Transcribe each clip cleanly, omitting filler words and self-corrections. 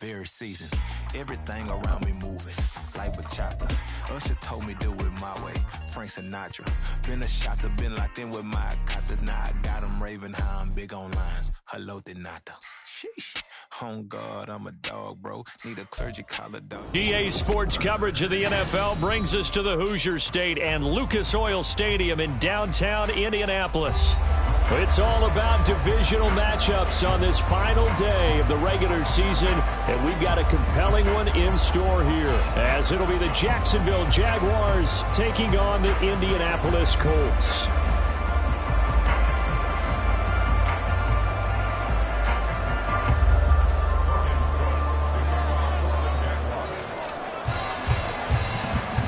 very seasoned. Everything around me moving, like bachata. Usher told me do it my way, Frank Sinatra. Been a shotter, been locked in with my cotters. Now I got them raving how I'm big on lines. Hello, Denata. Sheesh. Oh God, I'm a dog, bro. Need a clergy collar, dog. GA Sports coverage of the NFL brings us to the Hoosier State and Lucas Oil Stadium in downtown Indianapolis. It's all about divisional matchups on this final day of the regular season, and we've got a compelling one in store here, as it'll be the Jacksonville Jaguars taking on the Indianapolis Colts.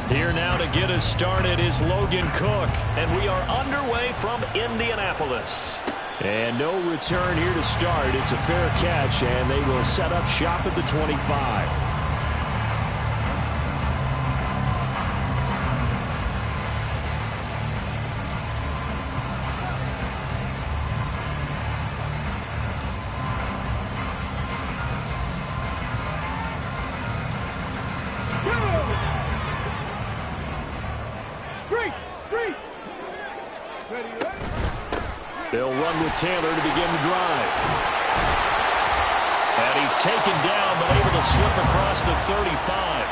Here now to get us started is Logan Cook, and we are underway from Indianapolis. And no return here to start. It's a fair catch, and they will set up shop at the 25. They'll run with Taylor to begin the drive. And he's taken down, but able to slip across the 35.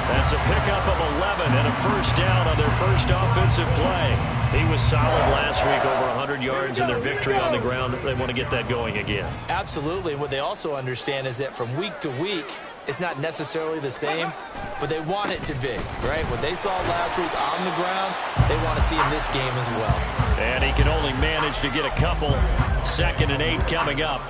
That's a pickup of 11 and a first down on their first offensive play. He was solid last week, over 100 yards in their victory on the ground. They want to get that going again. Absolutely. What they also understand is that from week to week, it's not necessarily the same, but they want it to be, right? What they saw last week on the ground, they want to see in this game as well. And he can only manage to get a couple. 2nd and 8 coming up.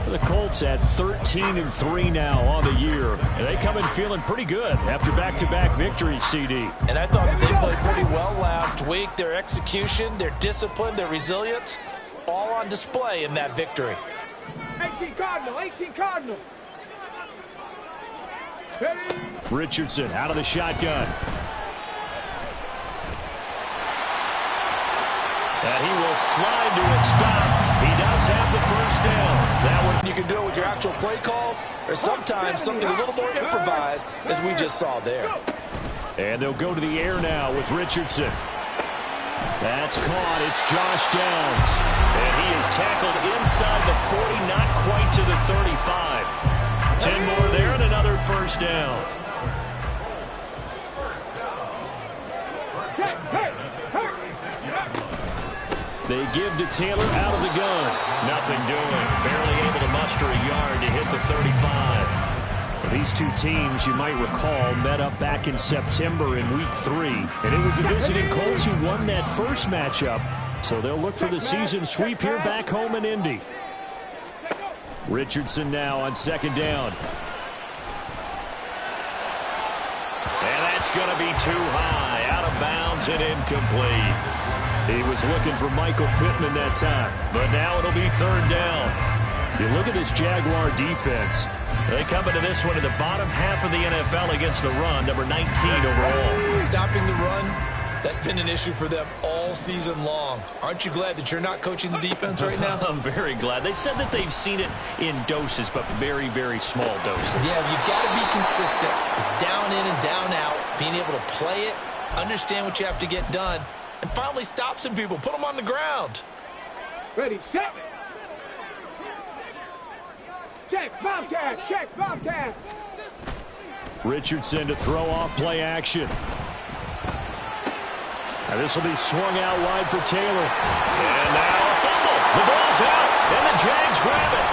The Colts at 13-3 now on the year. And they come in feeling pretty good after back-to-back victories, CD. And I thought that they played pretty well last week. Their execution, their discipline, their resilience, all on display in that victory. 18 Cardinal, 18 Cardinal. Richardson out of the shotgun. And he will slide to a stop. He does have the first down. That one, you can do it with your actual play calls, or sometimes something a little more improvised, as we just saw there. And they'll go to the air now with Richardson. That's caught. It's Josh Downs. And he is tackled inside the 40, not quite to the 35. 10 more there and another first down. They give to Taylor out of the gun. Nothing doing. Barely able to muster a yard to hit the 35. These two teams, you might recall, met up back in September in Week 3. And it was the visiting Colts who won that first matchup. So they'll look for the season sweep here back home in Indy. Richardson now on 2nd down. And that's going to be too high. Out of bounds and incomplete. He was looking for Michael Pittman that time. But now it'll be 3rd down. You look at this Jaguar defense. They come into this one in the bottom half of the NFL against the run, number 19 overall. Stopping the run, that's been an issue for them all season long. Aren't you glad that you're not coaching the defense right now? I'm very glad. They said that they've seen it in doses, but very, very small doses. Yeah, you've got to be consistent. It's down in and down out, being able to play it, understand what you have to get done, and finally stop some people, put them on the ground. Ready, set. Check, Bobcat, check, Bobcat. Richardson to throw off play action. And this will be swung out wide for Taylor. And now a fumble. The ball's out, and the Jags grab it.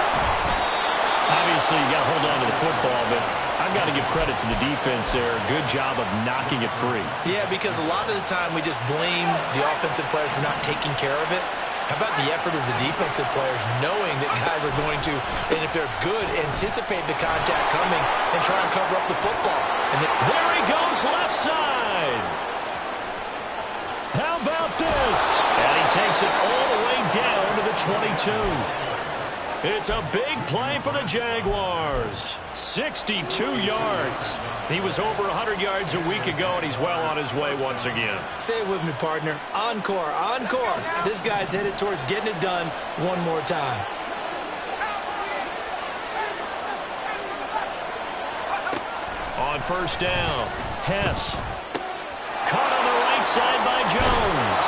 Obviously, you got to hold on to the football, but I've got to give credit to the defense there. Good job of knocking it free. Yeah, because a lot of the time we just blame the offensive players for not taking care of it. How about the effort of the defensive players knowing that guys are going to, and if they're good, anticipate the contact coming and try and cover up the football. And there he goes, left side. How about this? And he takes it all the way down to the 22. It's a big play for the Jaguars. 62 yards. He was over 100 yards a week ago, and he's well on his way once again. Say it with me, partner. Encore, encore. This guy's headed towards getting it done one more time. On first down, Hess. Caught on the right side by Jones.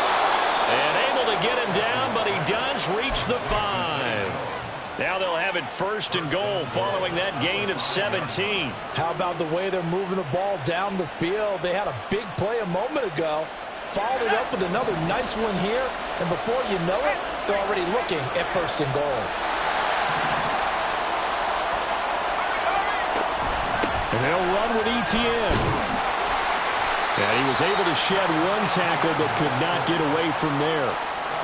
And able to get him down, but he does reach the 5. Now they'll have it first and goal following that gain of 17. How about the way they're moving the ball down the field? They had a big play a moment ago. Followed it up with another nice one here. And before you know it, they're already looking at first and goal. And they'll run with ETN. And he was able to shed one tackle but could not get away from there.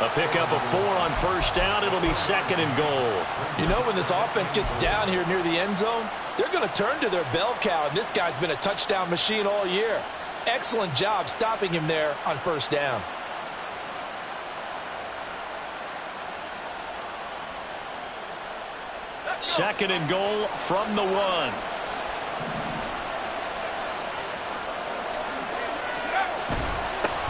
A pickup of 4 on first down. It'll be second and goal. You know, when this offense gets down here near the end zone, they're going to turn to their bell cow. And this guy's been a touchdown machine all year. Excellent job stopping him there on first down. Second and goal from the 1.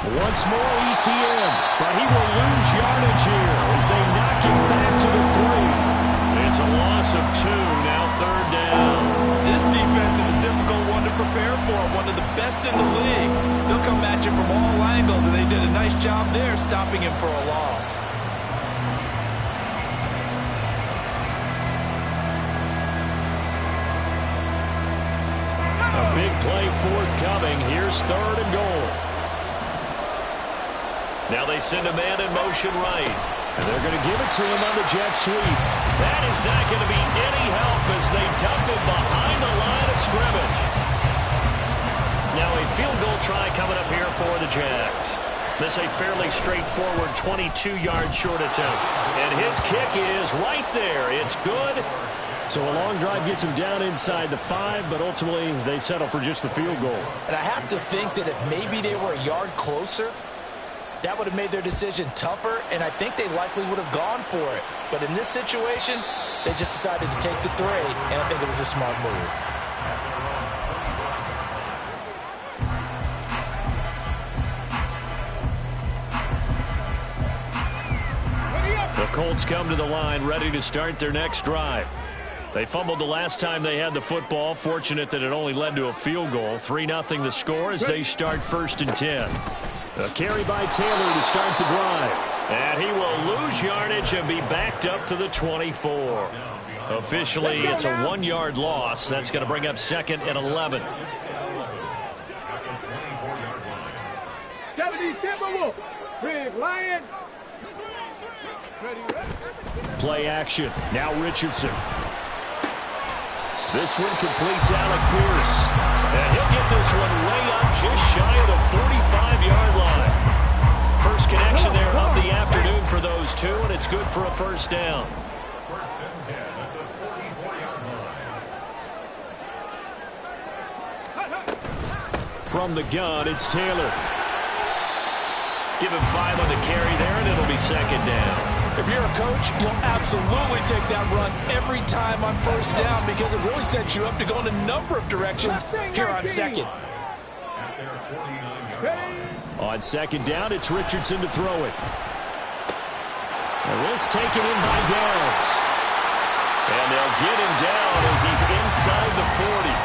Once more ETN, but he will lose yardage here as they knock him back to the 3. It's a loss of 2, now third down. This defense is a difficult one to prepare for, one of the best in the league. They'll come at you from all angles, and they did a nice job there stopping him for a loss. A big play forthcoming. Here's third and goal. Now they send a man in motion right. And they're going to give it to him on the jet sweep. That is not going to be any help as they dump him behind the line of scrimmage. Now a field goal try coming up here for the Jags. This a fairly straightforward 22-yard short attempt. And his kick is right there. It's good. So a long drive gets him down inside the 5, but ultimately they settle for just the field goal. And I have to think that if maybe they were a yard closer, that would have made their decision tougher, and I think they likely would have gone for it. But in this situation, they just decided to take the 3, and I think it was a smart move. The Colts come to the line ready to start their next drive. They fumbled the last time they had the football. Fortunate that it only led to a field goal. 3-0 the score as they start first and 10. A carry by Taylor to start the drive. And he will lose yardage and be backed up to the 24. Officially, it's a 1-yard loss. That's going to bring up second and 11. 70, Big Lion. Play action. Now Richardson. This one completes Alec Pierce. And he'll get this one way up just shy of the 45-yard line. First connection there of the afternoon for those two, and it's good for a first down. First and 10 at the 44-yard line. From the gun, it's Taylor. Give him 5 on the carry there, and it'll be second down. If you're a coach, you'll absolutely take that run every time on first down because it really sets you up to go in a number of directions here on second. On second down, it's Richardson to throw it. And this taken in by Downs. And they'll get him down as he's inside the 40.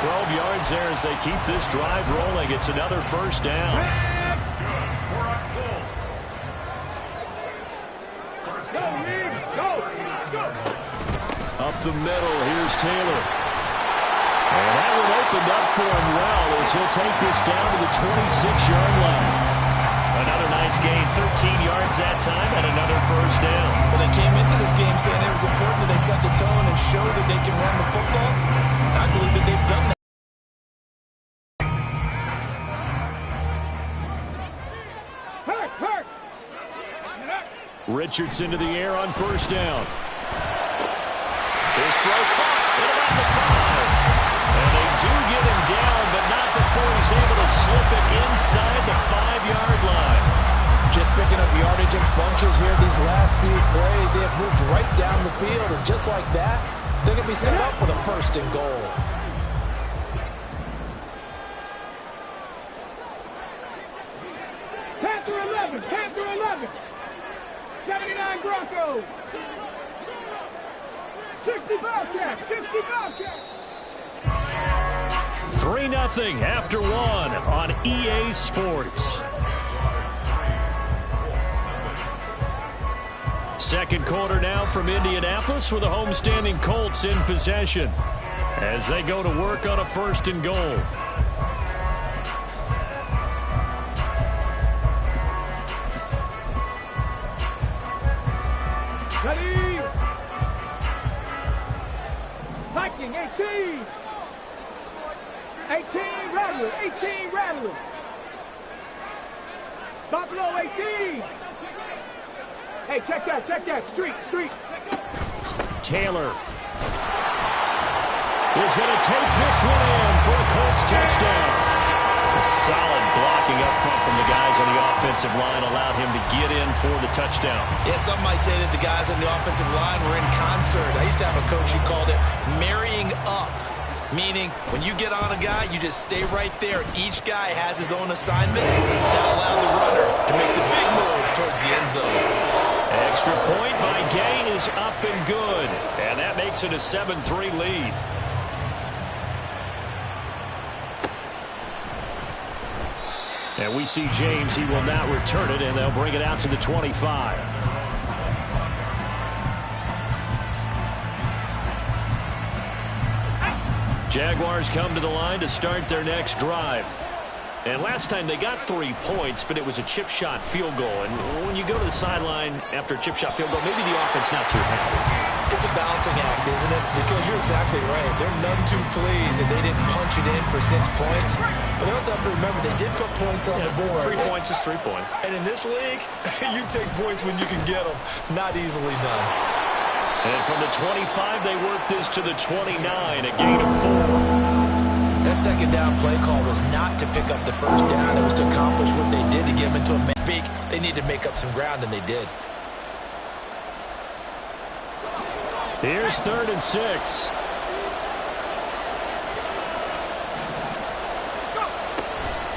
12 yards there as they keep this drive rolling. It's another first down. That's good for a Colts. Up the middle, here's Taylor. And that one opened up for him well as he'll take this down to the 26-yard line. Another nice gain, 13 yards that time, and another first down. Well, they came into this game saying it was important that they set the tone and show that they can run the football. I believe that they've done that. Richardson to the air on first down. His throw caught at about the 5. And they do get him down, but not before he's able to slip it inside the 5-yard line. Just picking up yardage in bunches here these last few plays. They have moved right down the field, and just like that, they're going to be set up for the first and goal. Panther 11. 79 Broncos. 60 Bobcats. 3-0 after one on EA Sports. Second quarter now from Indianapolis with the homestanding Colts in possession as they go to work on a 1st and goal. Ready. Viking, 18. 18, Rattler. 18, Rattler. Buffalo, 18. Hey, check that. Street. Taylor is going to take this one in for a Colts touchdown. Solid blocking up front from the guys on the offensive line allowed him to get in for the touchdown. Yeah, some might say that the guys on the offensive line were in concert. I used to have a coach who called it marrying up, meaning when you get on a guy, you just stay right there. Each guy has his own assignment. That allowed the runner to make the big move towards the end zone. Extra point by Gay is up and good, and that makes it a 7-3 lead. And we see James. He will not return it, and they'll bring it out to the 25. Jaguars come to the line to start their next drive. And last time they got 3 points, but it was a chip shot field goal. And when you go to the sideline after a chip shot field goal, maybe the offense not too happy. It's a balancing act, isn't it? Because you're exactly right. They're none too pleased that they didn't punch it in for 6 points. But they also have to remember they did put points on the board. 3 points is 3 points. And in this league, you take points when you can get them. Not easily done. And from the 25, they work this to the 29, a gain of 4. That second down play call was not to pick up the first down. It was to accomplish what they did to get them into a speak. They need to make up some ground, and they did. Here's 3rd and 6.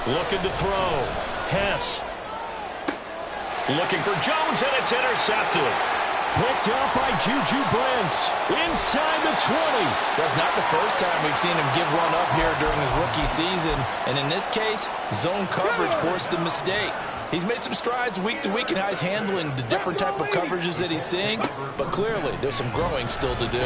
Looking to throw. Hess. Looking for Jones, and it's intercepted. Picked up by Juju Brents inside the 20. That's not the first time we've seen him give one up here during his rookie season. And in this case, zone coverage forced the mistake. He's made some strides week to week in how he's handling the different type of coverages that he's seeing. But clearly, there's some growing still to do.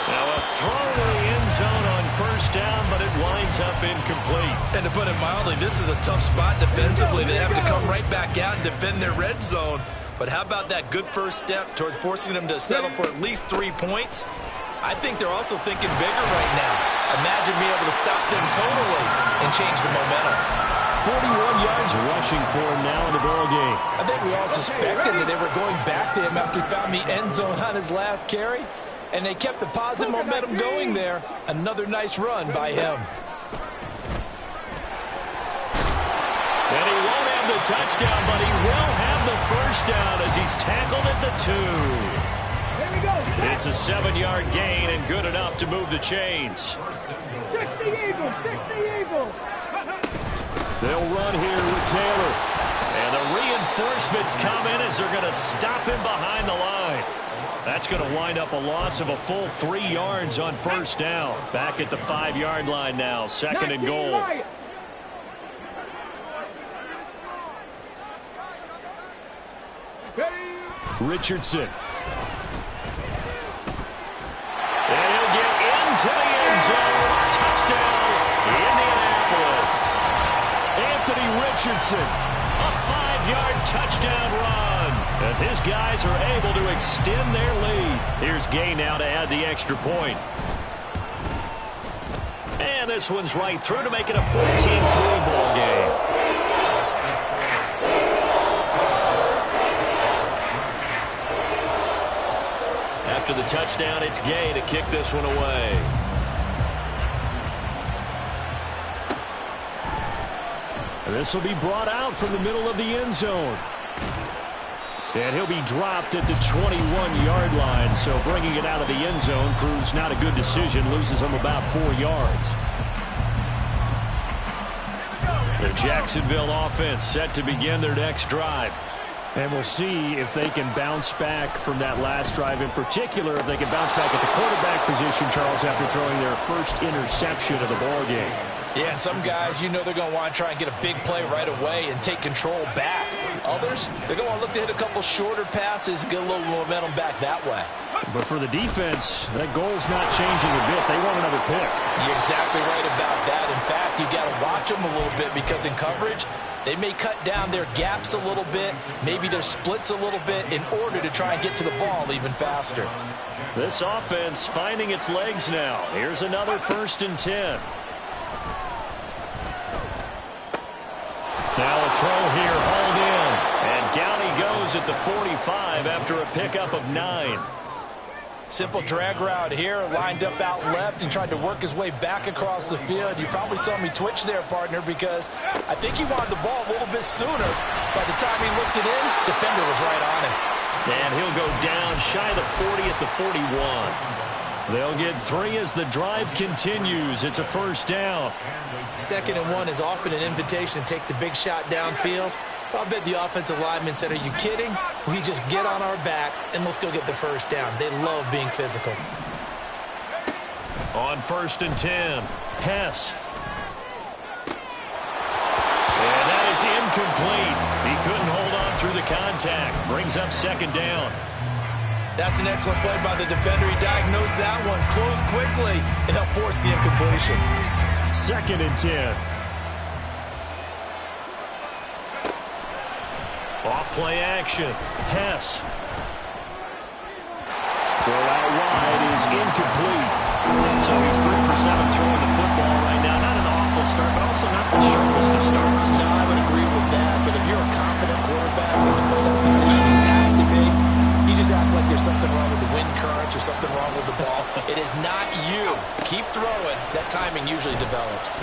Now a throw to the end zone on 1st down, but it winds up incomplete. And to put it mildly, this is a tough spot defensively. They have to come right back out and defend their red zone. But how about that good first step towards forcing them to settle for at least 3 points? I think they're also thinking bigger right now. Imagine being able to stop them totally and change the momentum. 41 yards rushing for him now in the ball game. I think we all suspected that they were going back to him after he found the end zone on his last carry. And they kept the positive momentum going there. Another nice run by him. And he won't have the touchdown, but he will have the first down as he's tackled at the 2. Here we go. It's a 7-yard gain and good enough to move the chains. 60 Eagles. They'll run here with Taylor. And the reinforcements come in as they're going to stop him behind the line. That's going to wind up a loss of a full 3 yards on 1st down. Back at the 5-yard line now, 2nd and goal. Richardson. And he'll get into the end zone. Touchdown, Indianapolis. Anthony Richardson, a 5-yard touchdown run as his guys are able to extend their lead. Here's Gay now to add the extra point. And this one's right through to make it a 14-3 ball game. After the touchdown, it's Gay to kick this one away. And this will be brought out from the middle of the end zone. And he'll be dropped at the 21-yard line, so bringing it out of the end zone proves not a good decision, loses him about 4 yards. The Jacksonville offense set to begin their next drive. And we'll see if they can bounce back from that last drive. In particular, if they can bounce back at the quarterback position, Charles, after throwing their first interception of the ballgame. Yeah, and some guys, they're going to want to try and get a big play right away and take control back. Others, they're going to want to look to hit a couple shorter passes and get a little momentum back that way. But for the defense, that goal's not changing a bit. They want another pick. You're exactly right about that. In fact, you got to watch them a little bit because in coverage, they may cut down their gaps a little bit, maybe their splits a little bit in order to try and get to the ball even faster. This offense finding its legs now. Here's another 1st and 10. Now a throw here, hauled in. And down he goes at the 45 after a pickup of 9. Simple drag route here, lined up out left and tried to work his way back across the field. You probably saw me twitch there, partner, because I think he wanted the ball a little bit sooner. By the time he looked it in, defender was right on him. And he'll go down shy of the 40 at the 41. They'll get 3 as the drive continues. It's a 1st down. 2nd and 1 is often an invitation to take the big shot downfield. I bet the offensive lineman said, are you kidding? We just get on our backs and let's go get the 1st down. They love being physical. On 1st and 10, Hess. And that is incomplete. He couldn't hold on through the contact. Brings up 2nd down. That's an excellent play by the defender. He diagnosed that one, closed quickly, and helped force the incompletion. 2nd and 10. Off play action. Hess. Throw out wide is incomplete. So he's 3 for 7 throwing the football right now. Not an awful start, but also not the sharpest of starts. No, I would agree with that. But if you're a confident quarterback in the play position, you have to be. You just act like there's something wrong with the wind currents or something wrong with the ball. It is not you. Keep throwing. That timing usually develops.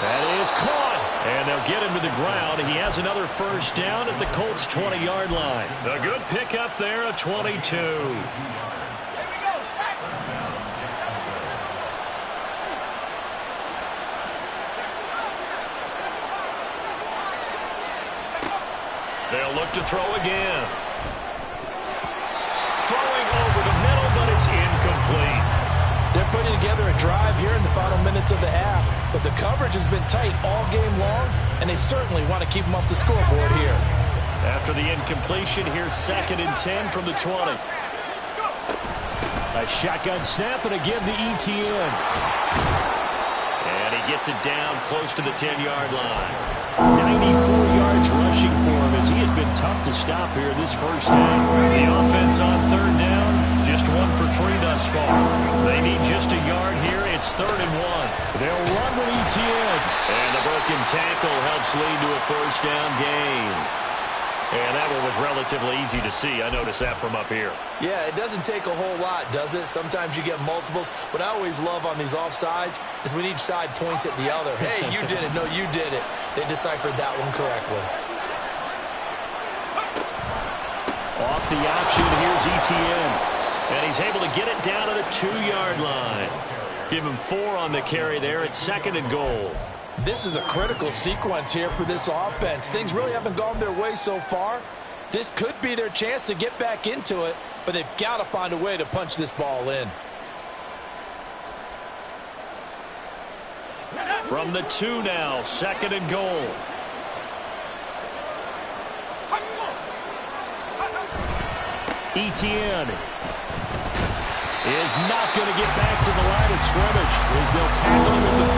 That is caught. And they'll get him to the ground. He has another 1st down at the Colts' 20-yard line. A good pickup there, a 22. They'll look to throw again. Throwing over the middle, but it's incomplete. They're putting together a drive here in the final minutes of the half. But the coverage has been tight all game long, and they certainly want to keep them off the scoreboard here. After the incompletion, here's 2nd and 10 from the 20. A shotgun snap, and again the ETN. And he gets it down close to the 10-yard line. 94 yards rushing for him as he has been tough to stop here this 1st half. The offense on 3rd down, just 1 for 3 thus far. They need just a yard here. It's 3rd and 1. They'll run with ETN. And the broken tackle helps lead to a 1st down gain. And that one was relatively easy to see. I noticed that from up here. Yeah, it doesn't take a whole lot, does it? Sometimes you get multiples. What I always love on these offsides is when each side points at the other. Hey, you did it. No, you did it. They deciphered that one correctly. Off the option, here's ETN. And he's able to get it down to the 2-yard line. Give him 4 on the carry there at 2nd and goal. This is a critical sequence here for this offense. Things really haven't gone their way so far. This could be their chance to get back into it, but they've got to find a way to punch this ball in. From the 2 now, 2nd and goal. ETN is not going to get back to the line of scrimmage as they'll tackle him at the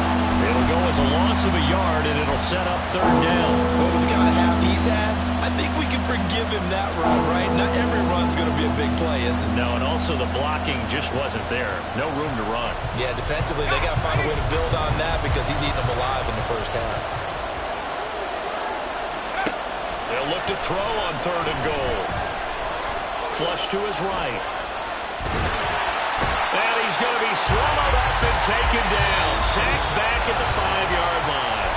3. It'll go as a loss of a yard, and it'll set up 3rd down. Well, with the kind of half he's had, I think we can forgive him that run, right? Not every run's going to be a big play, is it? No, and also the blocking just wasn't there. No room to run. Yeah, defensively, they got to find a way to build on that because he's eating them alive in the 1st half. They'll look to throw on 3rd and goal. Flush to his right. And he's going to be swallowed up and taken down. Sacked back at the 5-yard line.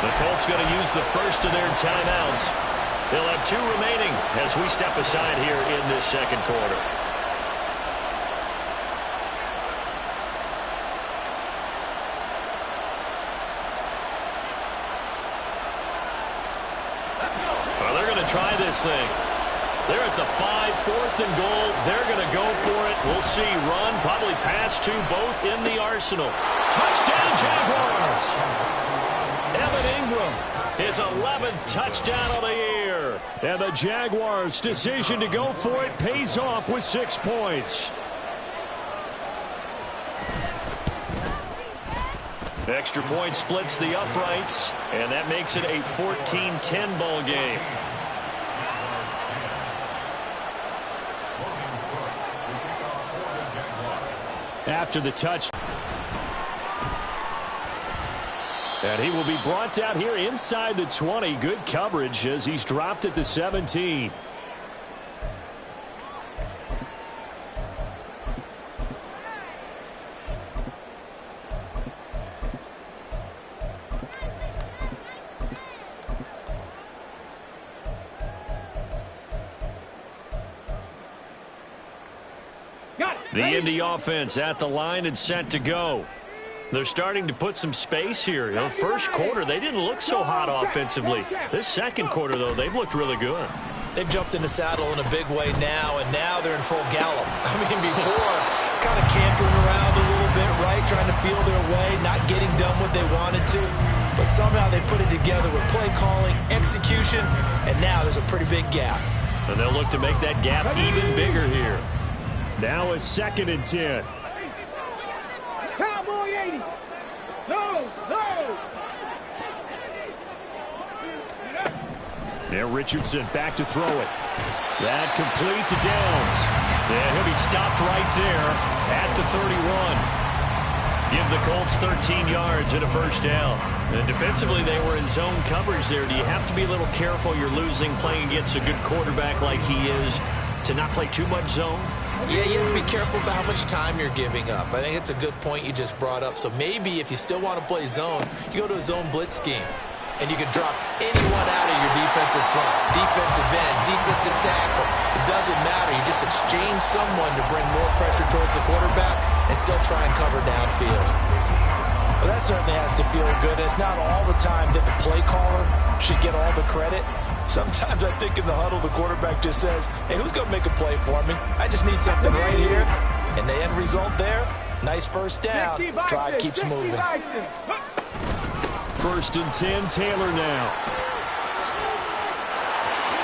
The Colts going to use the first of their timeouts. They'll have 2 remaining as we step aside here in this 2nd quarter. to try this thing. They're at the 5, 4th and goal. They're going to go for it. We'll see. Run, probably pass to both in the arsenal. Touchdown, Jaguars! Evan Ingram, his 11th touchdown of the year. And the Jaguars' decision to go for it pays off with 6 points. Extra point splits the uprights, and that makes it a 14-10 ball game. After the touch. And he will be brought down here inside the 20. Good coverage as he's dropped at the 17. The Indy offense at the line and set to go. They're starting to put some space here. The first quarter, they didn't look so hot offensively. This second quarter, though, they've looked really good. They've jumped in the saddle in a big way now, and now they're in full gallop. I mean, before, kind of cantering around a little bit, right, trying to feel their way, not getting done what they wanted to. But somehow they put it together with play calling, execution, and now there's a pretty big gap. And they'll look to make that gap even bigger here. Now a 2nd and 10. Cowboy 80. No. Now Richardson back to throw it. That complete to Downs. And he'll be stopped right there at the 31. Give the Colts 13 yards and a first down. And defensively, they were in zone coverage there. Do you have to be a little careful? You're losing playing against a good quarterback like he is to not play too much zone? Yeah, you have to be careful about how much time you're giving up. I think it's a good point you just brought up. So maybe if you still want to play zone, you go to a zone blitz scheme. And you can drop anyone out of your defensive front, defensive end, defensive tackle. It doesn't matter. You just exchange someone to bring more pressure towards the quarterback and still try and cover downfield. Well, that certainly has to feel good. It's not all the time that the play caller should get all the credit. Sometimes I think in the huddle, the quarterback just says, hey, who's going to make a play for me? I just need something right here. And the end result there, nice first down. Drive keeps moving. 1st and 10, Taylor now.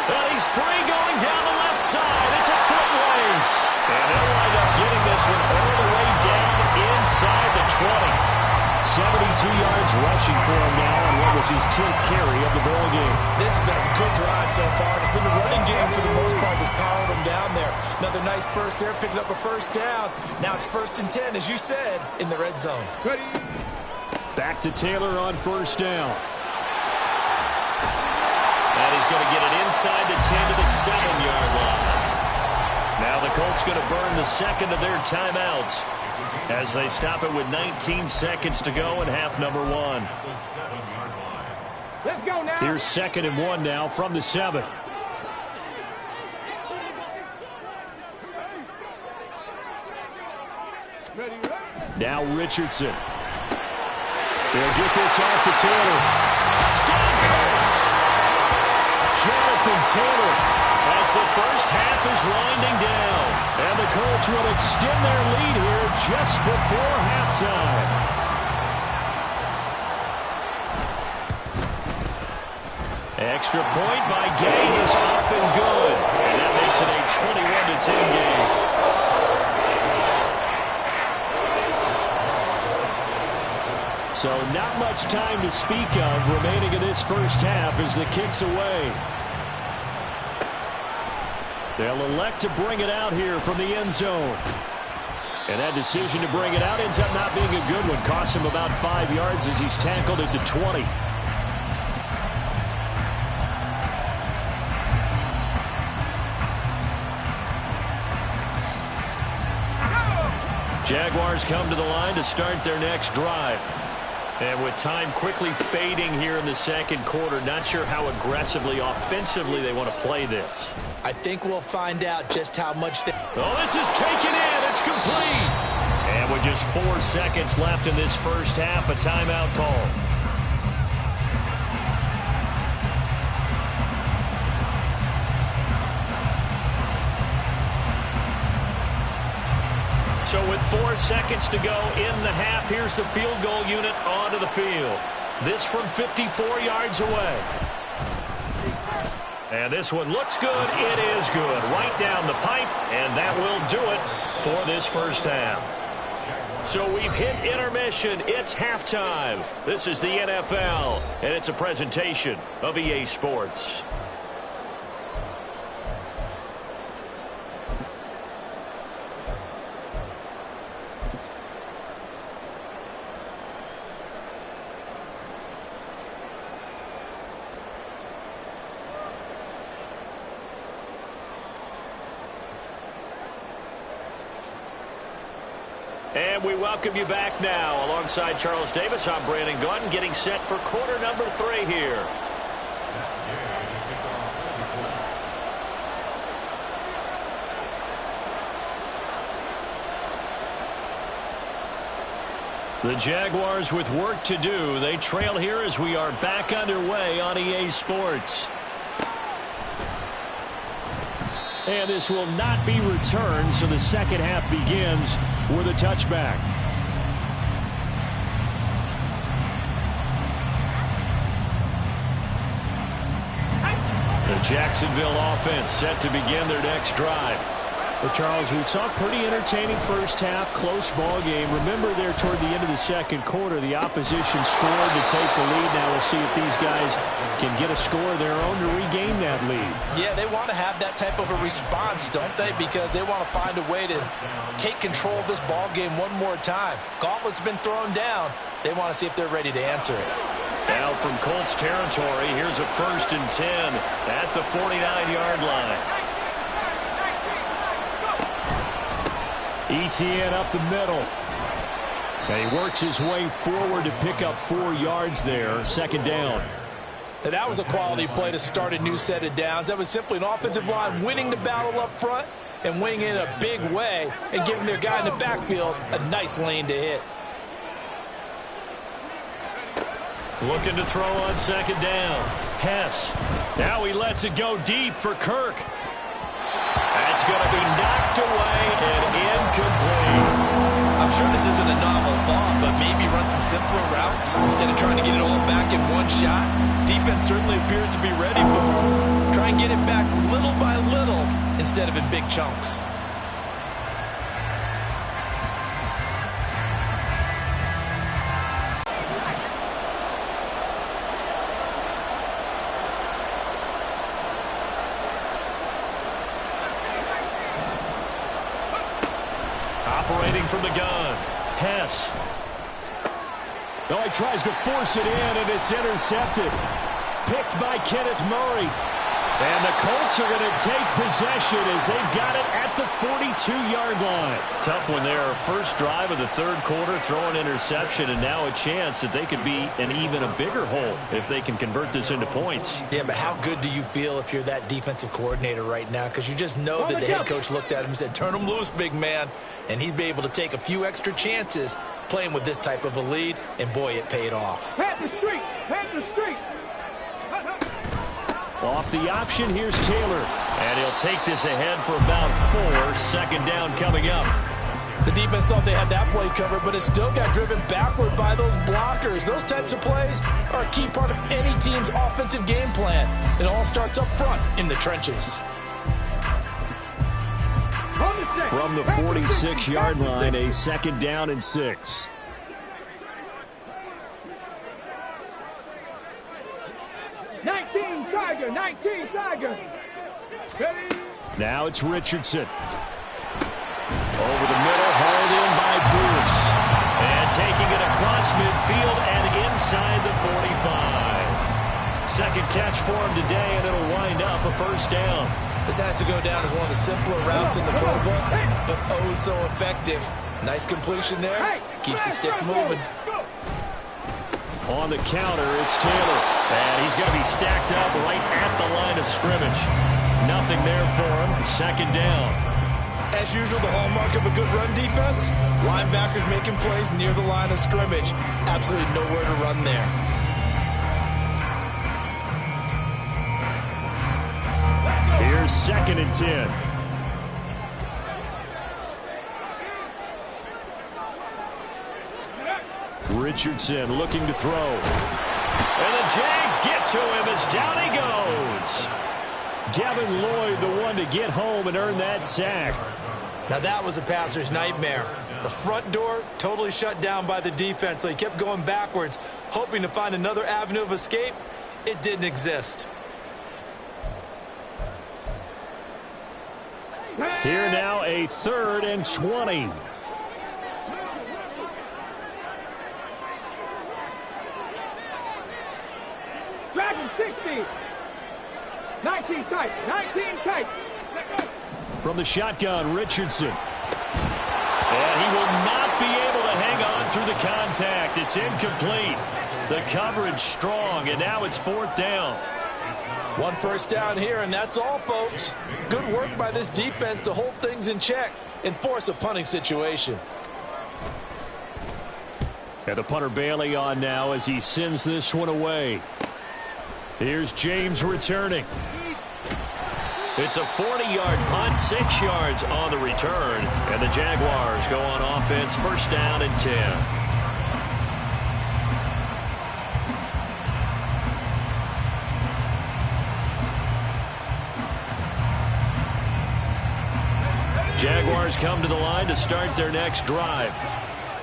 And he's free going down the left side. It's a foot race. And they'll wind up getting this one all the way down inside the 20. 72 yards rushing for him now on what was his 10th carry of the ball game. This has been a good drive so far. It's been the running game for the most part that's powered him down there. Another nice burst there, picking up a first down. Now it's 1st and 10, as you said, in the red zone. Back to Taylor on 1st down. And he's going to get it inside the 10 to the 7-yard line. Now the Colts going to burn the second of their timeouts as they stop it with 19 seconds to go in half number 1. Let's go now. Here's 2nd and 1 now from the 7. Now Richardson. They'll get this off to Taylor. Touchdown, Colts! Jonathan Taylor as the first half is winding down. And the Colts will extend their lead here just before halftime. Extra point by Gay is up and good. And that makes it a 21-10 game. So not much time to speak of remaining in this first half as the kick's away. They'll elect to bring it out here from the end zone. And that decision to bring it out ends up not being a good one. Costs him about 5 yards as he's tackled at the 20. Jaguars come to the line to start their next drive. And with time quickly fading here in the second quarter, not sure how aggressively, offensively they want to play this. I think we'll find out just how much they... Oh, this is taken in. It's complete. And with just 4 seconds left in this first half, a timeout call. 4 seconds to go in the half. Here's the field goal unit onto the field. This from 54 yards away. And this one looks good. It is good. Right down the pipe, and that will do it for this first half. So we've hit intermission. It's halftime. This is the NFL, and it's a presentation of EA Sports. And we welcome you back now. Alongside Charles Davis, I'm Brandon Gunn, getting set for quarter number 3 here. The Jaguars with work to do. They trail here as we are back underway on EA Sports. And this will not be returned, so the second half begins with a touchback. The Jacksonville offense set to begin their next drive. Well, Charles, we saw a pretty entertaining first half, close ball game. Remember there toward the end of the second quarter, the opposition scored to take the lead. Now we'll see if these guys can get a score of their own to regain that lead. Yeah, they want to have that type of a response, don't they? Because they want to find a way to take control of this ball game one more time. Gauntlet's been thrown down. They want to see if they're ready to answer it. Now from Colts territory, here's a 1st and 10 at the 49-yard line. ETN up the middle. And he works his way forward to pick up 4 yards there. Second down. And that was a quality play to start a new set of downs. That was simply an offensive line winning the battle up front and winning in a big way and giving their guy in the backfield a nice lane to hit. Looking to throw on second down. Hess. Now he lets it go deep for Kirk. That's going to be knocked away and incomplete. I'm sure this isn't a novel thought, but maybe run some simpler routes instead of trying to get it all back in one shot. Defense certainly appears to be ready for him. Try and get it back little by little instead of in big chunks. Operating from the gun. Hess. Oh, he tries to force it in, and it's intercepted. Picked by Kenneth Murray. And the Colts are going to take possession as they've got it at the 42-yard line. Tough one there. First drive of the third quarter, throwing interception, and now a chance that they could be in even a bigger hole if they can convert this into points. Yeah, but how good do you feel if you're that defensive coordinator right now? Because you just know that the head coach looked at him and said, turn him loose, big man. And he'd be able to take a few extra chances playing with this type of a lead, and boy, it paid off. Head the street! Head the street! Off the option, here's Taylor. And he'll take this ahead for about 4. Second down coming up. The defense thought they had that play covered, but it still got driven backward by those blockers. Those types of plays are a key part of any team's offensive game plan. It all starts up front in the trenches. From the 46-yard line, a second down and 6. Tiger, 19 Tiger. Ready? Now it's Richardson. Over the middle, hauled in by Bruce. And taking it across midfield and inside the 45. Second catch for him today, and it'll wind up a first down. This has to go down as one of the simpler routes in the playbook, but oh so effective. Nice completion there. Keeps the sticks moving. On the counter, it's Taylor. And he's going to be stacked up right at the line of scrimmage. Nothing there for him. Second down. As usual, the hallmark of a good run defense, linebackers making plays near the line of scrimmage. Absolutely nowhere to run there. Here's 2nd and 10. Richardson looking to throw. And the Jags get to him as down he goes. Devin Lloyd, the one to get home and earn that sack. Now that was a passer's nightmare. The front door totally shut down by the defense, so he kept going backwards, hoping to find another avenue of escape. It didn't exist. Here now, a 3rd and 20. Dragon 60. 19 tight. 19 tight. From the shotgun, Richardson. And he will not be able to hang on through the contact. It's incomplete. The coverage strong, and now it's 4th down. 1 first down here, and that's all, folks. Good work by this defense to hold things in check and force a punting situation. And the punter Bailey on now as he sends this one away. Here's James returning. It's a 40-yard punt, 6 yards on the return. And the Jaguars go on offense, 1st down and 10. Jaguars come to the line to start their next drive.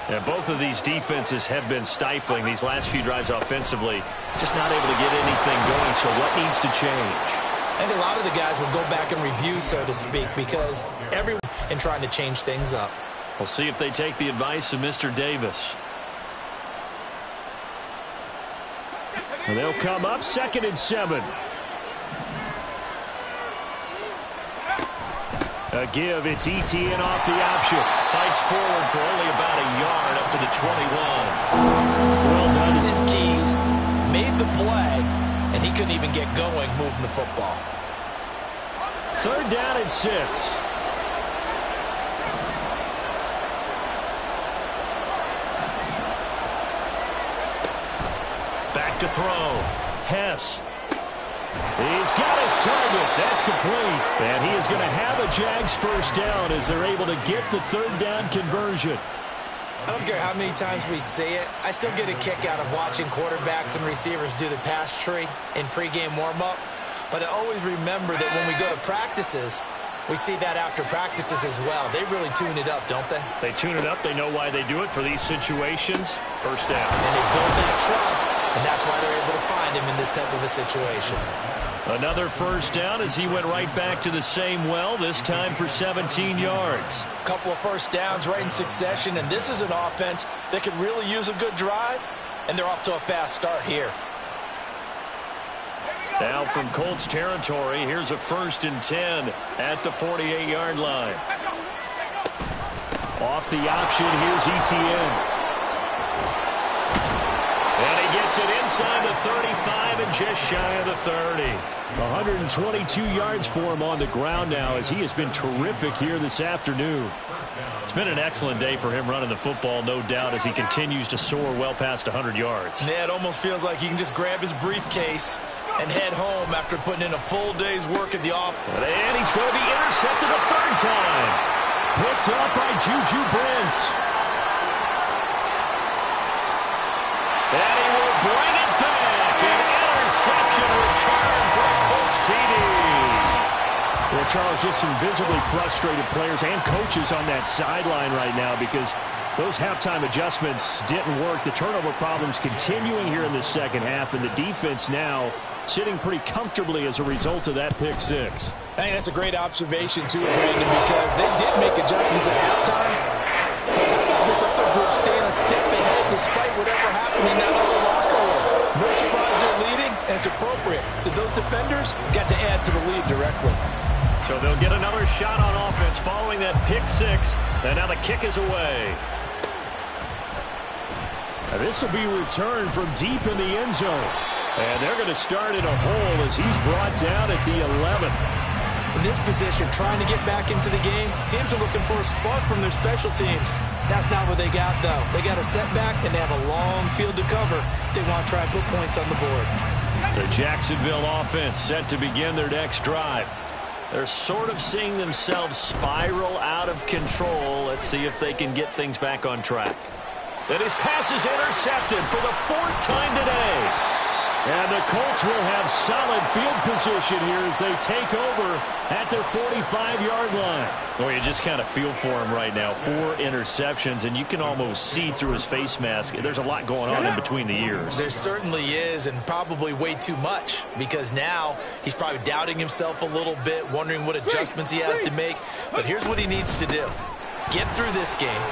And both of these defenses have been stifling these last few drives offensively. Just not able to get anything going, so what needs to change? I think a lot of the guys will go back and review, so to speak, because everyone is trying to change things up. We'll see if they take the advice of Mr. Davis. And they'll come up 2nd and 7. A give, it's ETN off the option. Fights forward for only about a yard up to the 21. Well done. His keys, made the play, and he couldn't even get going moving the football. 3rd down and 6. Back to throw. Hess. He's got his target. That's complete. And he is going to have a Jags 1st down as they're able to get the 3rd down conversion. I don't care how many times we see it. I still get a kick out of watching quarterbacks and receivers do the pass tree in pregame warm-up. But I always remember that when we go to practices, we see that after practices as well. They really tune it up, don't they? They tune it up. They know why they do it for these situations. 1st down. And they build that trust, and that's why they're able to find him in this type of a situation. Another 1st down as he went right back to the same well, this time for 17 yards. A couple of 1st downs right in succession, and this is an offense that could really use a good drive, and they're off to a fast start here. Now from Colts territory, here's a 1st and 10 at the 48-yard line. Off the option, here's ETN. And he gets it inside the 35 and just shy of the 30. 122 yards for him on the ground now as he has been terrific here this afternoon. It's been an excellent day for him running the football, no doubt, as he continues to soar well past 100 yards. Yeah, it almost feels like he can just grab his briefcase and head home after putting in a full day's work at the office. And he's going to be intercepted a 3rd time. Picked up by Juju Brents. And he will bring it back. An interception return for a Colts TD. Well, Charles, just some visibly frustrated players and coaches on that sideline right now because those halftime adjustments didn't work. The turnover problems continuing here in the 2nd half, and the defense now sitting pretty comfortably as a result of that pick 6. I think that's a great observation, too, Brandon, because they did make adjustments at halftime. But how about this other group staying a step ahead despite whatever happened in that other locker room? No surprise they're leading, and it's appropriate that those defenders got to add to the lead directly. So they'll get another shot on offense following that pick 6, and now the kick is away. And this will be returned from deep in the end zone. And they're going to start in a hole as he's brought down at the 11th. In this position, trying to get back into the game, teams are looking for a spark from their special teams. That's not what they got, though. They got a setback, and they have a long field to cover if they want to try and put points on the board. The Jacksonville offense set to begin their next drive. They're sort of seeing themselves spiral out of control. Let's see if they can get things back on track. And his pass is intercepted for the 4th time today. And the Colts will have solid field position here as they take over at their 45-yard line. Well, you just kind of feel for him right now. 4 interceptions, and you can almost see through his face mask. There's a lot going on in between the ears. There certainly is, and probably way too much, because now he's probably doubting himself a little bit, wondering what adjustments he has to make. But here's what he needs to do. Get through this game.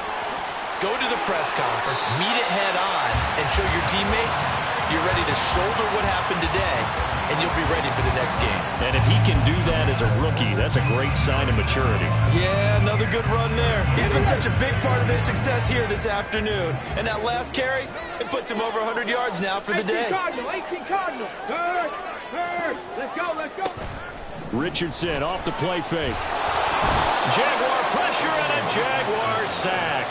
Go to the press conference, meet it head on, and show your teammates you're ready to shoulder what happened today, and you'll be ready for the next game. And if he can do that as a rookie, that's a great sign of maturity. Yeah, another good run there. He's been such a big part of their success here this afternoon. And that last carry, it puts him over 100 yards now for the day. 18 Cardinal. Third. Let's go. Richardson off the play fake. Jaguar pressure and a Jaguar sack.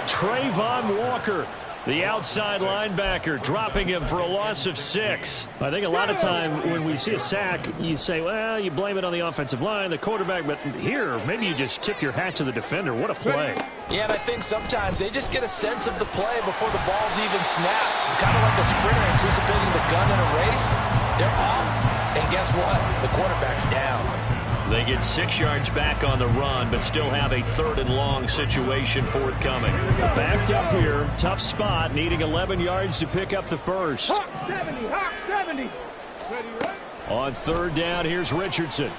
Trayvon Walker, the outside linebacker, dropping him for a loss of 6. I think a lot of time when we see a sack, you say, well, you blame it on the offensive line, the quarterback, but here, maybe you just tip your hat to the defender. What a play. Yeah, and I think sometimes they just get a sense of the play before the ball's even snapped. Kind of like a sprinter anticipating the gun in a race. They're off, and guess what? The quarterback's down. They get 6 yards back on the run, but still have a 3rd and long situation forthcoming. Backed up here, tough spot, needing 11 yards to pick up the first. Hawk 70. On 3rd down, here's Richardson. And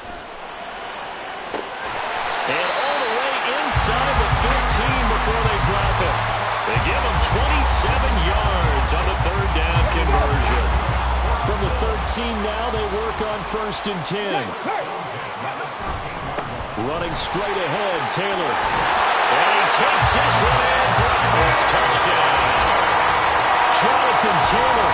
all the way inside the 15 before they drop it. They give him 27 yards on the 3rd down conversion. From the 13 now, they work on 1st and 10. Running straight ahead, Taylor. And he takes this one in for a Colts touchdown. Jonathan Taylor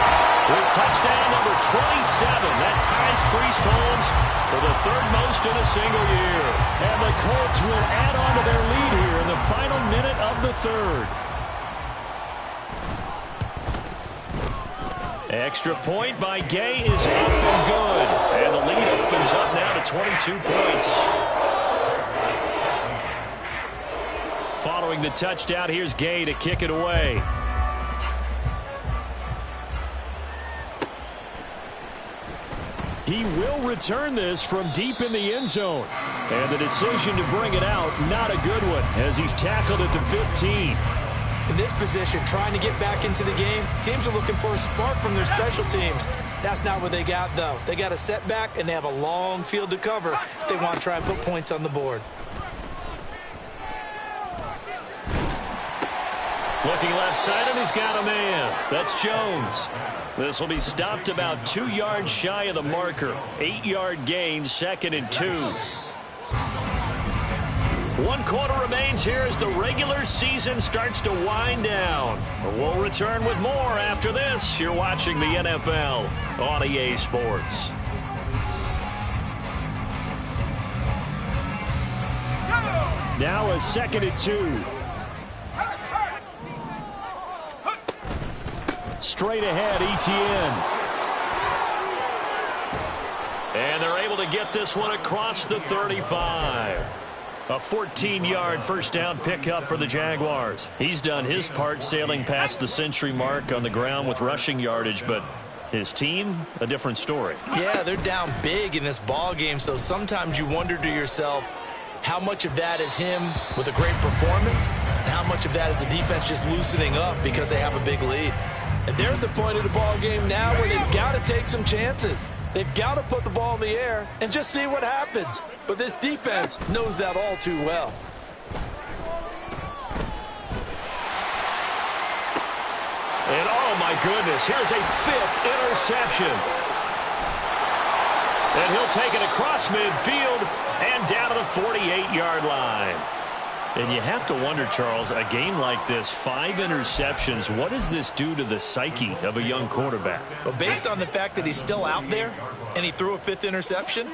with touchdown number 27. That ties Priest Holmes for the 3rd most in a single year. And the Colts will add on to their lead here in the final minute of the 3rd. Extra point by Gay is up and good. And the lead opens up now to 22 points. Following the touchdown, here's Gay to kick it away. He will return this from deep in the end zone. And the decision to bring it out, not a good one, as he's tackled at the 15. In this position, trying to get back into the game, teams are looking for a spark from their special teams. That's not what they got, though. They got a setback, and they have a long field to cover if they want to try and put points on the board. Looking left side, and he's got a man. That's Jones. This will be stopped about 2 yards shy of the marker. 8-yard gain, 2nd and 2. 1 quarter remains here as the regular season starts to wind down. We'll return with more after this. You're watching the NFL on EA Sports. Now a 2nd and 2. Straight ahead, ETN. And they're able to get this one across the 35. A 14-yard first down pickup for the Jaguars. He's done his part sailing past the century mark on the ground with rushing yardage, but his team, a different story. Yeah, they're down big in this ball game, so sometimes you wonder to yourself how much of that is him with a great performance and how much of that is the defense just loosening up because they have a big lead. And they're at the point of the ball game now where they've got to take some chances. They've got to put the ball in the air and just see what happens. But this defense knows that all too well. And oh my goodness, here's a 5th interception. And he'll take it across midfield and down to the 48-yard line. And you have to wonder, Charles, a game like this, 5 interceptions, what does this do to the psyche of a young quarterback? Well, based on the fact that he's still out there and he threw a 5th interception,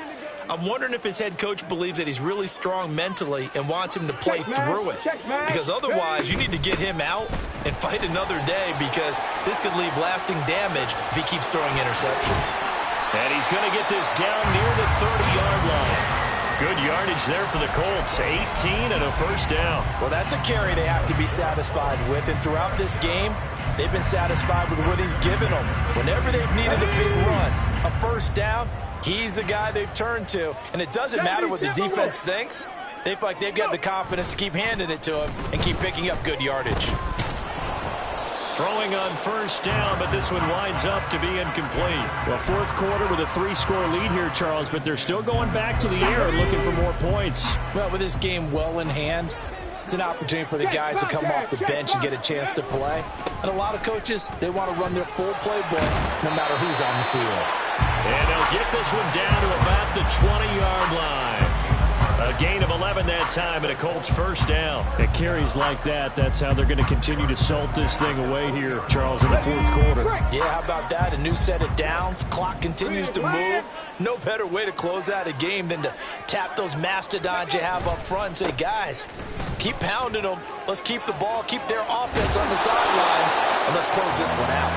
I'm wondering if his head coach believes that he's really strong mentally and wants him to play through it. Because otherwise, you need to get him out and fight another day, because this could leave lasting damage if he keeps throwing interceptions. And he's going to get this down near the 30-yard line. Good yardage there for the Colts. 18 and a first down. Well, that's a carry they have to be satisfied with. And throughout this game, they've been satisfied with what he's given them. Whenever they've needed a big run, a first down, he's the guy they've turned to. And it doesn't matter what the defense thinks. They feel like they've got the confidence to keep handing it to him and keep picking up good yardage. Throwing on first down, but this one winds up to be incomplete. Well, fourth quarter with a 3-score lead here, Charles, but they're still going back to the air and looking for more points. Well, with this game well in hand, it's an opportunity for the guys to come off the bench and get a chance to play. And a lot of coaches, they want to run their full playbook no matter who's on the field. And they'll get this one down to about the 20-yard line. A gain of 11 that time and a Colts first down. At carries like that, that's how they're going to continue to salt this thing away here, Charles, in the fourth quarter. Yeah, how about that? A new set of downs. Clock continues to move. No better way to close out a game than to tap those mastodons you have up front and say, guys, keep pounding them. Let's keep the ball, keep their offense on the sidelines, and let's close this one out.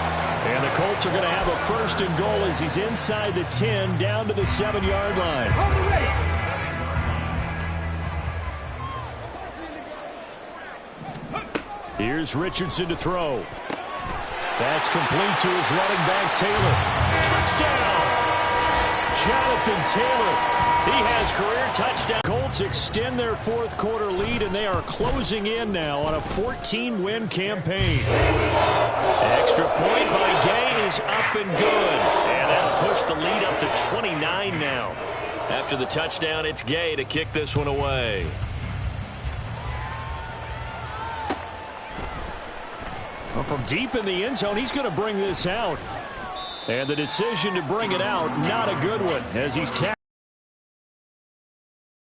And the Colts are going to have a first and goal as he's inside the 10, down to the 7-yard line. Here's Richardson to throw. That's complete to his running back, Taylor. Touchdown! Jonathan Taylor. He has career touchdown. Colts extend their fourth quarter lead, and they are closing in now on a 14-win campaign. Extra point by Gay is up and good. And that'll push the lead up to 29 now. After the touchdown, it's Gay to kick this one away. Well, from deep in the end zone, he's going to bring this out. And the decision to bring it out, not a good one, as he's tapped.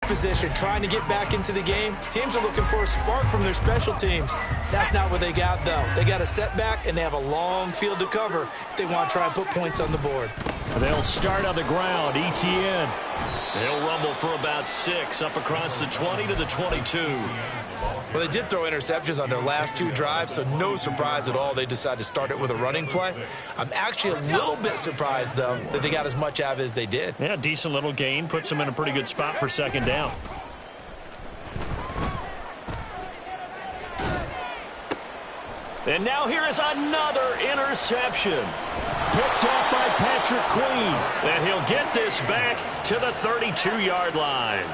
Position, trying to get back into the game. Teams are looking for a spark from their special teams. That's not what they got, though. They got a setback, and they have a long field to cover if they want to try and put points on the board. They'll start on the ground. ETN. They'll rumble for about 6 up across the 20 to the 22. Well, they did throw interceptions on their last 2 drives, so no surprise at all they decided to start it with a running play. I'm actually a little bit surprised, though, that they got as much out of it as they did. Yeah, decent little gain. Puts them in a pretty good spot for second down. And now here is another interception. Picked off by Patrick Queen. And he'll get this back to the 32-yard line.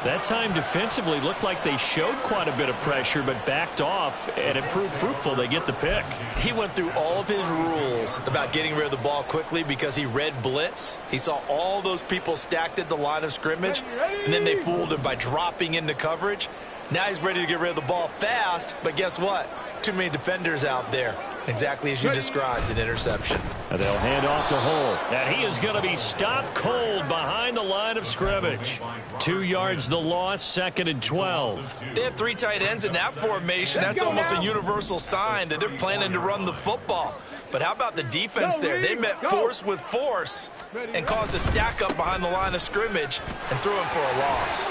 That time defensively looked like they showed quite a bit of pressure, but backed off, and it proved fruitful. They get the pick. He went through all of his rules about getting rid of the ball quickly because he read blitz. He saw all those people stacked at the line of scrimmage, and then they fooled him by dropping into coverage. Now he's ready to get rid of the ball fast, but guess what? Too many defenders out there. Exactly as you described, an interception. And they'll hand off to Hull. And he is going to be stopped cold behind the line of scrimmage. 2 yards the loss, 2nd and 12. They have 3 tight ends in that formation. That's almost a universal sign that they're planning to run the football. But how about the defense there? They met force with force and caused a stack up behind the line of scrimmage and threw him for a loss.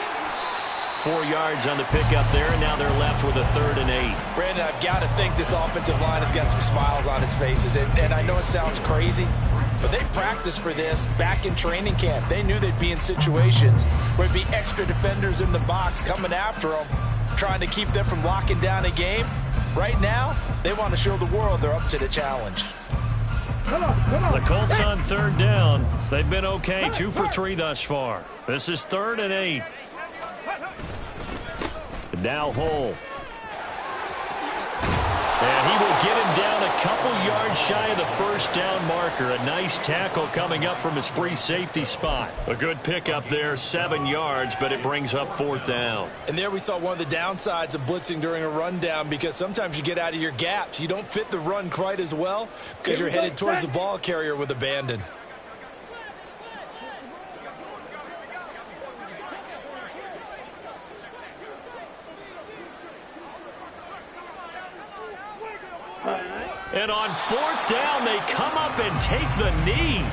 4 yards on the pickup there, and now they're left with a 3rd and 8. Brandon, I've got to think this offensive line has got some smiles on its faces. And I know it sounds crazy, but they practiced for this back in training camp. They knew they'd be in situations where there'd be extra defenders in the box coming after them, trying to keep them from locking down a game. Right now, they want to show the world they're up to the challenge. The Colts on 3rd down. They've been okay, 2 for 3 thus far. This is 3rd and 8. Now Hull. And he will get him down a couple yards shy of the first down marker. A nice tackle coming up from his free safety spot. A good pickup there, 7 yards, but it brings up 4th down. And there we saw one of the downsides of blitzing during a rundown, because sometimes you get out of your gaps. You don't fit the run quite as well because you're headed towards the ball carrier with abandon. And on 4th down, they come up and take the knee.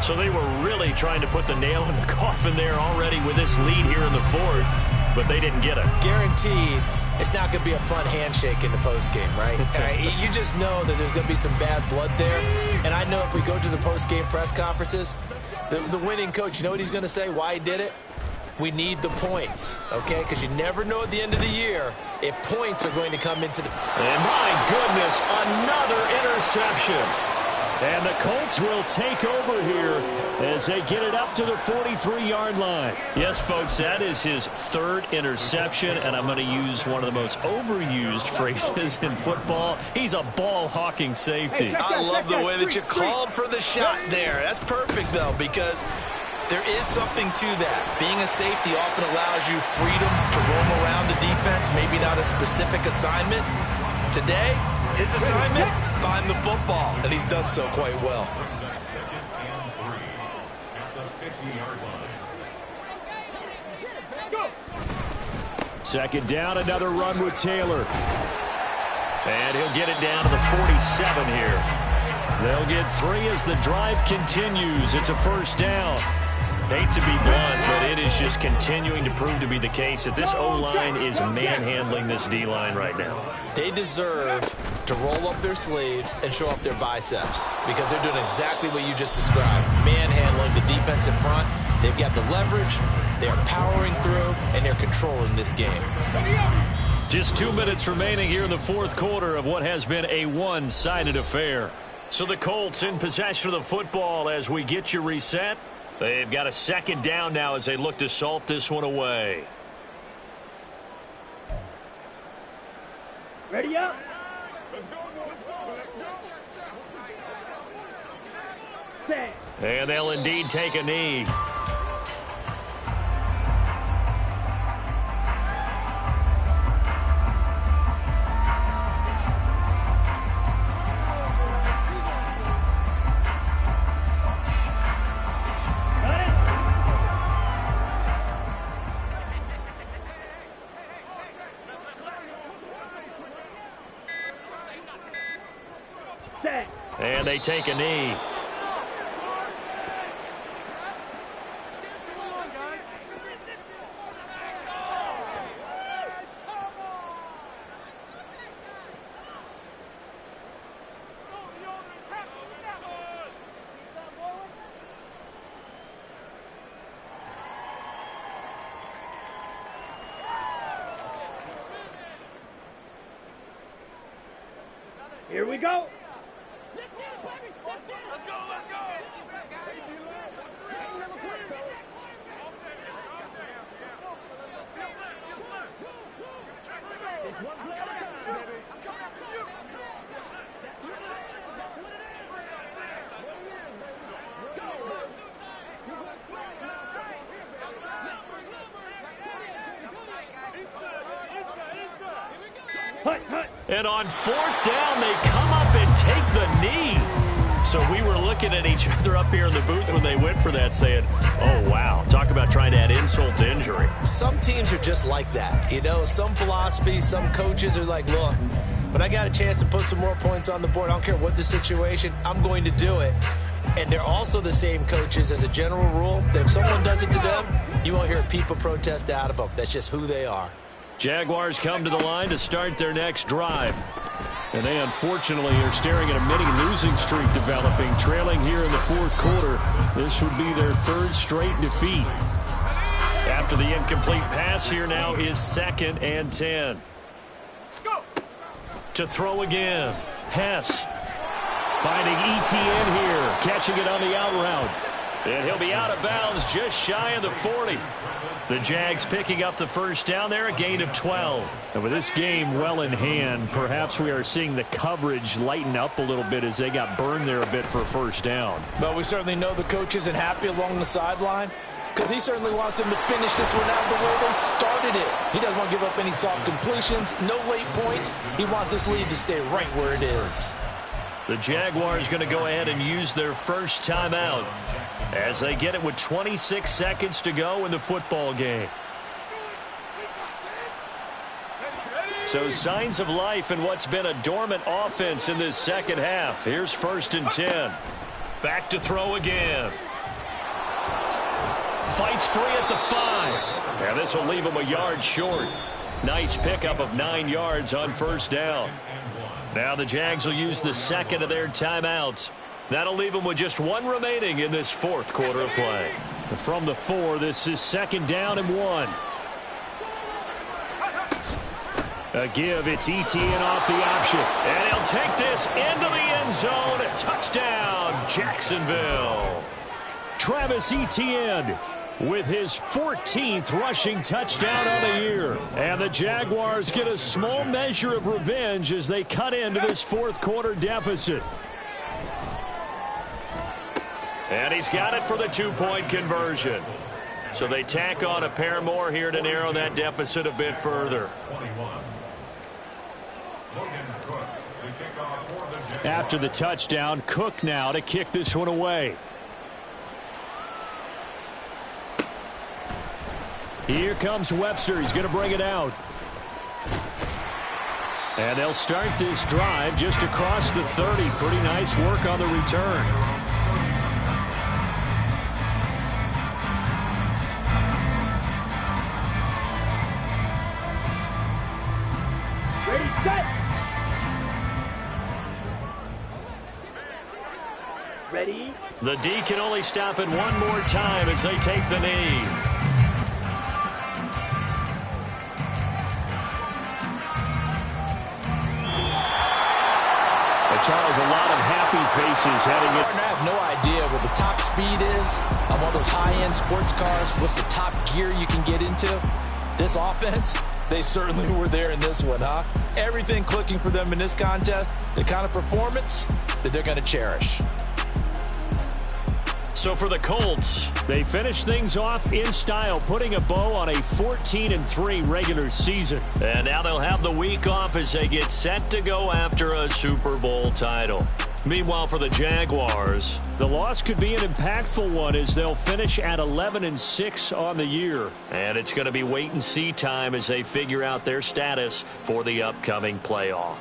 So they were really trying to put the nail in the coffin there already with this lead here in the 4th, but they didn't get it. Guaranteed it's not going to be a fun handshake in the postgame, right? You just know that there's going to be some bad blood there. And I know if we go to the postgame press conferences, the winning coach, you know what he's going to say, why he did it? We need the points, okay? Because you never know at the end of the year if points are going to come into the... And my goodness, another interception. And the Colts will take over here as they get it up to the 43-yard line. Yes, folks, that is his third interception, and I'm going to use one of the most overused phrases in football. He's a ball-hawking safety. I love the way that you called for the shot there. That's perfect, though, because there is something to that. Being a safety often allows you freedom to roam around the defense, maybe not a specific assignment. Today, his assignment, find the football, and he's done so quite well. Second down, another run with Taylor. And he'll get it down to the 47 here. They'll get 3 as the drive continues. It's a first down. Hate to be blunt, but it is just continuing to prove to be the case that this O-line is manhandling this D-line right now. They deserve to roll up their sleeves and show up their biceps because they're doing exactly what you just described, manhandling the defensive front. They've got the leverage, they're powering through, and they're controlling this game. Just 2 minutes remaining here in the fourth quarter of what has been a one-sided affair. So the Colts in possession of the football as we get you reset. They've got a second down now as they look to salt this one away. Ready up. Set. And they'll indeed take a knee. And they take a knee. Here we go. And on fourth down, they come up and take the knee. So we were looking at each other up here in the booth when they went for that saying, oh, wow, talk about trying to add insult to injury. Some teams are just like that. You know, some philosophies, some coaches are like, look, when I got a chance to put some more points on the board, I don't care what the situation, I'm going to do it. And they're also the same coaches as a general rule that if someone does it to them, you won't hear people protest out of them. That's just who they are. Jaguars come to the line to start their next drive. And they unfortunately are staring at a mini losing streak developing, trailing here in the fourth quarter. This would be their third straight defeat. After the incomplete pass, here now is 2nd and 10. Go. To throw again. Hess finding ETN here, catching it on the out route. And he'll be out of bounds just shy of the 40. The Jags picking up the first down there, a gain of 12. And with this game well in hand, perhaps we are seeing the coverage lighten up a little bit as they got burned there a bit for a first down. But we certainly know the coach isn't happy along the sideline because he certainly wants them to finish this one out the way they started it. He doesn't want to give up any soft completions, no late points. He wants this lead to stay right where it is. The Jaguars going to go ahead and use their first timeout as they get it with 26 seconds to go in the football game. So signs of life in what's been a dormant offense in this second half. Here's 1st and 10. Back to throw again. Fights free at the 5. And this will leave him a yard short. Nice pickup of 9 yards on first down. Now the Jags will use the second of their timeouts. That'll leave them with just one remaining in this fourth quarter of play. From the 4, this is 2nd down and 1. A give, it's Etienne off the option. And he'll take this into the end zone. Touchdown, Jacksonville. Travis Etienne with his 14th rushing touchdown on the year. And the Jaguars get a small measure of revenge as they cut into this 4th quarter deficit. And he's got it for the 2-point conversion. So they tack on a pair more here to narrow that deficit a bit further. After the touchdown, Cook now to kick this one away. Here comes Webster. He's going to bring it out. And they'll start this drive just across the 30. Pretty nice work on the return. Ready, set. Ready. The D can only stop it one more time as they take the knee. Charles, a lot of happy faces heading in. I have no idea what the top speed is on one of those high-end sports cars. What's the top gear you can get into? This offense, they certainly were there in this one, huh? Everything clicking for them in this contest, the kind of performance that they're going to cherish. So for the Colts, they finish things off in style, putting a bow on a 14-3 regular season. And now they'll have the week off as they get set to go after a Super Bowl title. Meanwhile, for the Jaguars, the loss could be an impactful one as they'll finish at 11-6 on the year. And it's going to be wait-and-see time as they figure out their status for the upcoming playoff.